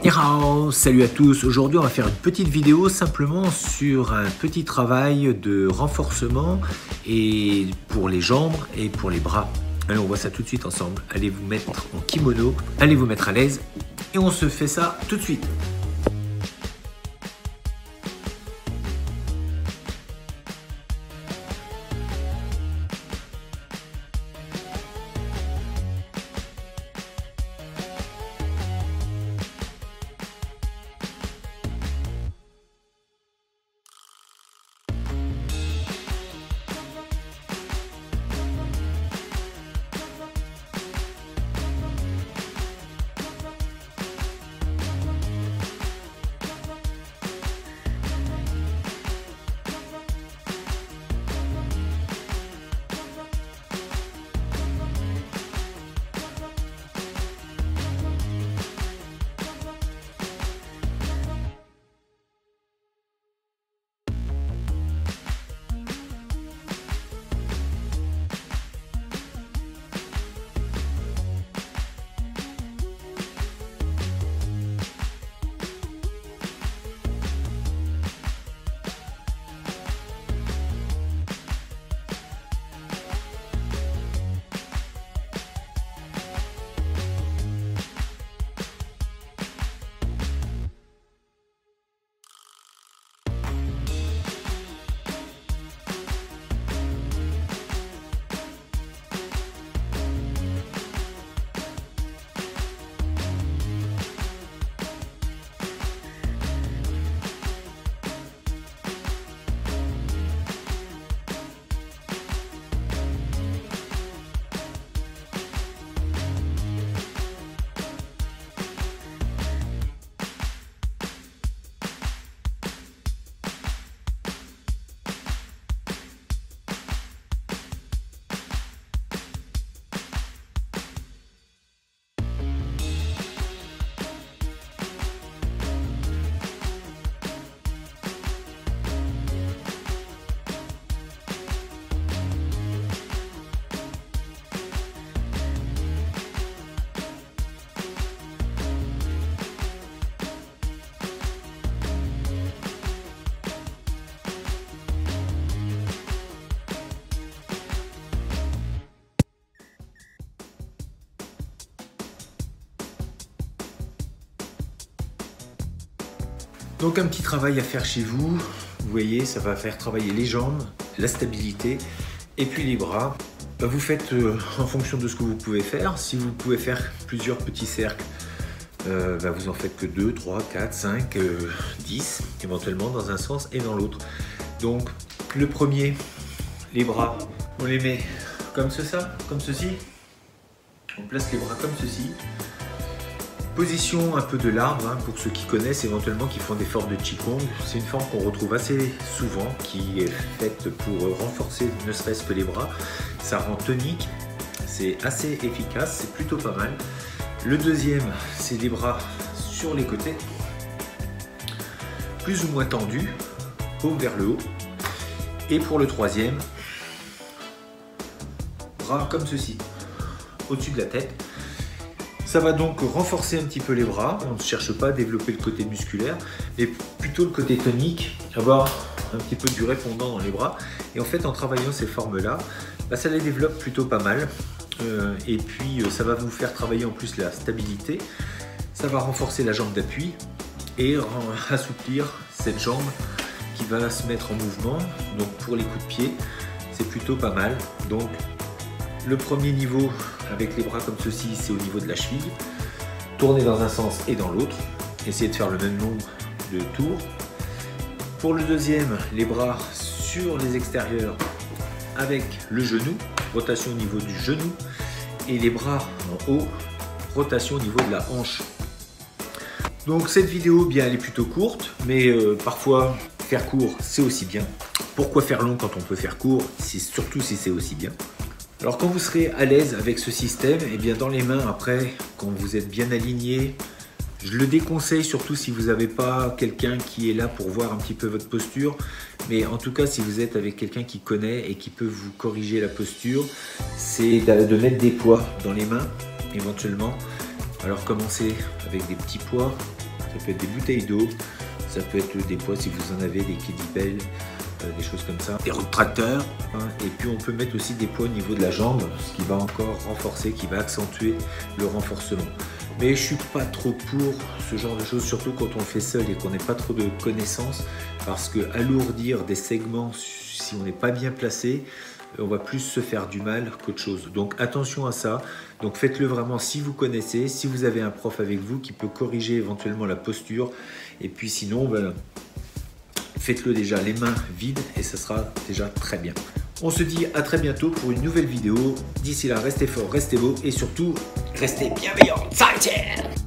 Hello, salut à tous. Aujourd'hui, on va faire une petite vidéo simplement sur un petit travail de renforcement et pour les jambes et pour les bras. Allez, on voit ça tout de suite ensemble. Allez vous mettre en kimono, allez vous mettre à l'aise et on se fait ça tout de suite. Donc un petit travail à faire chez vous. Vous voyez, ça va faire travailler les jambes, la stabilité et puis les bras. Vous faites en fonction de ce que vous pouvez faire. Si vous pouvez faire plusieurs petits cercles, vous en faites que 2, 3, 4, 5, 10 éventuellement dans un sens et dans l'autre. Donc le premier, les bras, on les met comme ça, comme ceci. On place les bras comme ceci. Position un peu de l'arbre, hein, pour ceux qui connaissent éventuellement, qui font des formes de Qigong. C'est une forme qu'on retrouve assez souvent, qui est faite pour renforcer ne serait-ce que les bras. Ça rend tonique, c'est assez efficace, c'est plutôt pas mal. Le deuxième, c'est les bras sur les côtés, plus ou moins tendus, paume vers le haut. Et pour le troisième, bras comme ceci, au-dessus de la tête. Ça va donc renforcer un petit peu les bras. On ne cherche pas à développer le côté musculaire, mais plutôt le côté tonique, avoir un petit peu du répondant dans les bras. Et en fait, en travaillant ces formes-là, ça les développe plutôt pas mal. Et puis, ça va vous faire travailler en plus la stabilité. Ça va renforcer la jambe d'appui et assouplir cette jambe qui va se mettre en mouvement. Donc, pour les coups de pied, c'est plutôt pas mal. Donc, le premier niveau avec les bras comme ceci, c'est au niveau de la cheville. Tournez dans un sens et dans l'autre. Essayez de faire le même nombre de tours. Pour le deuxième, les bras sur les extérieurs avec le genou. Rotation au niveau du genou. Et les bras en haut, rotation au niveau de la hanche. Donc cette vidéo, bien, elle est plutôt courte, mais parfois faire court, c'est aussi bien. Pourquoi faire long quand on peut faire court, surtout si c'est aussi bien. Alors quand vous serez à l'aise avec ce système, et bien dans les mains après, quand vous êtes bien aligné, Je le déconseille surtout si vous n'avez pas quelqu'un qui est là pour voir un petit peu votre posture. Mais en tout cas, si vous êtes avec quelqu'un qui connaît et qui peut vous corriger la posture, c'est de mettre des poids dans les mains éventuellement. Alors commencez avec des petits poids Ça peut être des bouteilles d'eau, ça peut être des poids si vous en avez, des Kedibel, des choses comme ça, des roues de tracteur. Et puis on peut mettre aussi des poids au niveau de la jambe, ce qui va encore renforcer, qui va accentuer le renforcement. Mais je suis pas trop pour ce genre de choses, surtout quand on le fait seul et qu'on n'a pas trop de connaissances, parce que alourdir des segments si on n'est pas bien placé, on va plus se faire du mal qu'autre chose. Donc attention à ça. Donc faites-le vraiment si vous connaissez, si vous avez un prof avec vous qui peut corriger éventuellement la posture. Et puis sinon, faites-le déjà les mains vides et ça sera déjà très bien. On se dit à très bientôt pour une nouvelle vidéo. D'ici là, restez forts, restez beaux et surtout, restez bienveillants. Ciao, ciao.